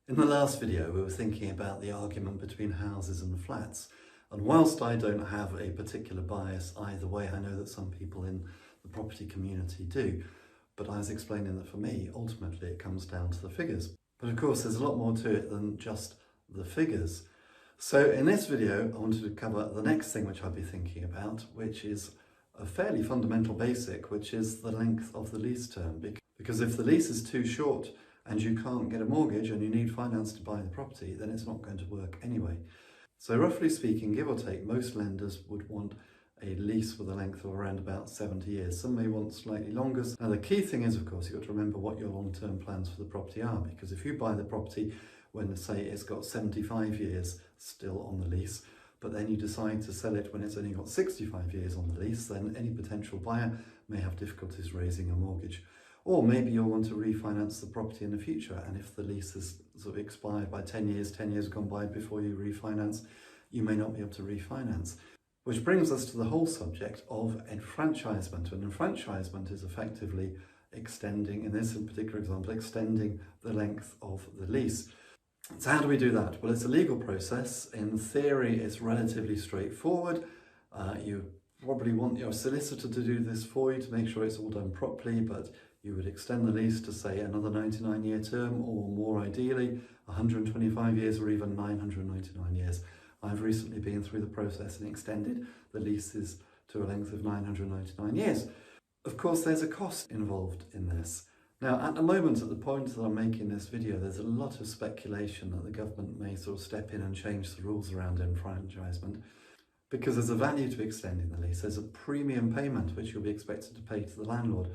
In the last video, we were thinking about the argument between houses and flats. And whilst I don't have a particular bias either way, I know that some people in the property community do. But I was explaining that for me, ultimately, it comes down to the figures. But of course, there's a lot more to it than just the figures. So in this video, I wanted to cover the next thing which I'll be thinking about, which is a fairly fundamental basic, which is the length of the lease term. Because if the lease is too short and you can't get a mortgage and you need finance to buy the property, then it's not going to work anyway. So roughly speaking, give or take, most lenders would want a lease with a length of around about 70 years. Some may want slightly longer. Now the key thing is, of course, you've got to remember what your long-term plans for the property are, because if you buy the property when, say, it's got 75 years still on the lease, but then you decide to sell it when it's only got 65 years on the lease, then any potential buyer may have difficulties raising a mortgage. Or maybe you'll want to refinance the property in the future, and if the lease has sort of expired by 10 years gone by before you refinance, you may not be able to refinance. Which brings us to the whole subject of enfranchisement. And enfranchisement is effectively extending, in this particular example, extending the length of the lease. So how do we do that? Well, it's a legal process. In theory, it's relatively straightforward. You probably want your solicitor to do this for you to make sure it's all done properly, but you would extend the lease to, say, another 99-year term, or more ideally, 125 years or even 999 years. I've recently been through the process and extended the leases to a length of 999 years. Of course, there's a cost involved in this. Now, at the moment, at the point that I'm making this video, there's a lot of speculation that the government may sort of step in and change the rules around enfranchisement, because there's a value to extending the lease. There's a premium payment which you'll be expected to pay to the landlord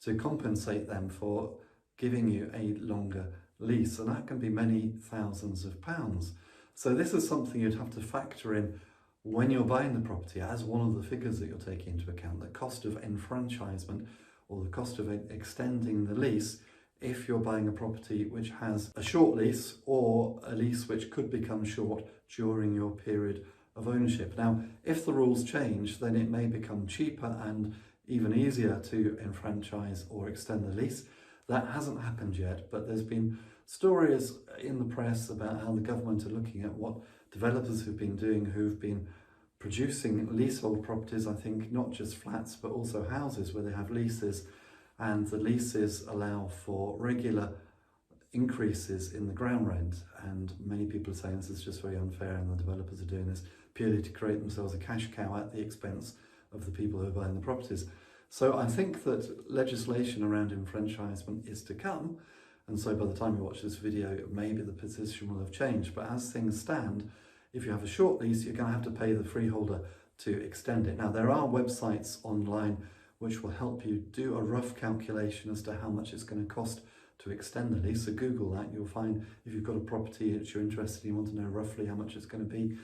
to compensate them for giving you a longer lease, and that can be many thousands of pounds. So this is something you'd have to factor in when you're buying the property as one of the figures that you're taking into account, the cost of enfranchisement, or the cost of extending the lease if you're buying a property which has a short lease, or a lease which could become short during your period of ownership. Now, if the rules change, then it may become cheaper and even easier to enfranchise or extend the lease. That hasn't happened yet, but there's been stories in the press about how the government are looking at what developers have been doing, who've been producing leasehold properties, I think not just flats but also houses where they have leases, and the leases allow for regular increases in the ground rent, and many people are saying this is just very unfair and the developers are doing this purely to create themselves a cash cow at the expense of the people who are buying the properties. So I think that legislation around enfranchisement is to come, and so by the time you watch this video, maybe the position will have changed. But as things stand, if you have a short lease, you're going to have to pay the freeholder to extend it. Now, there are websites online which will help you do a rough calculation as to how much it's going to cost to extend the lease. So Google that, you'll find if you've got a property that you're interested in, you want to know roughly how much it's going to be,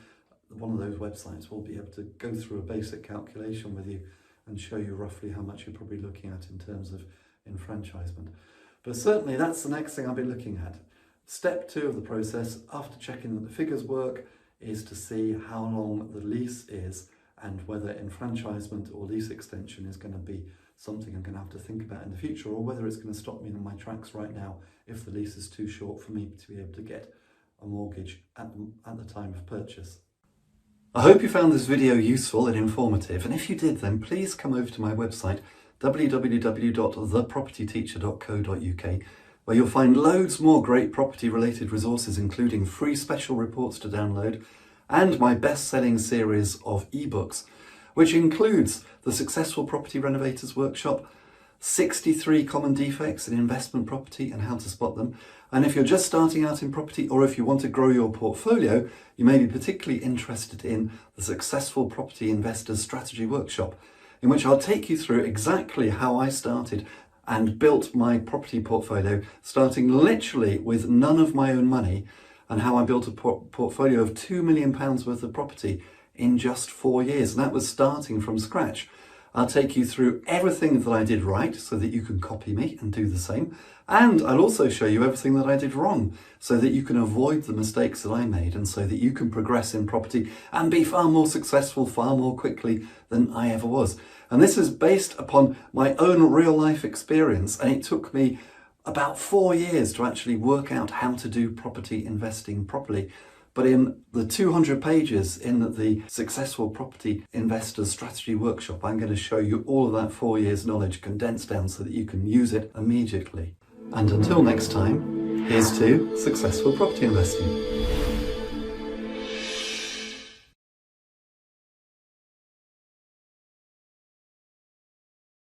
one of those websites will be able to go through a basic calculation with you and show you roughly how much you're probably looking at in terms of enfranchisement. But certainly that's the next thing I'll be looking at. Step 2 of the process, after checking that the figures work, is to see how long the lease is and whether enfranchisement or lease extension is going to be something I'm going to have to think about in the future, or whether it's going to stop me in my tracks right now if the lease is too short for me to be able to get a mortgage at the time of purchase. I hope you found this video useful and informative, and if you did, then please come over to my website www.thepropertyteacher.co.uk, where you'll find loads more great property related resources, including free special reports to download and my best-selling series of ebooks, which includes the Successful Property Renovators Workshop, 63 common defects in investment property and how to spot them. And if you're just starting out in property, or if you want to grow your portfolio, you may be particularly interested in the Successful Property Investors Strategy Workshop, in which I'll take you through exactly how I started and built my property portfolio, starting literally with none of my own money, and how I built a portfolio of £2 million worth of property in just 4 years. And that was starting from scratch. I'll take you through everything that I did right so that you can copy me and do the same. And I'll also show you everything that I did wrong so that you can avoid the mistakes that I made, and so that you can progress in property and be far more successful far more quickly than I ever was. And this is based upon my own real life experience, and it took me about 4 years to actually work out how to do property investing properly. But in the 200 pages in the Successful Property Investors Strategy Workshop, I'm going to show you all of that 4 years knowledge condensed down so that you can use it immediately. And until next time, here's to successful property investing.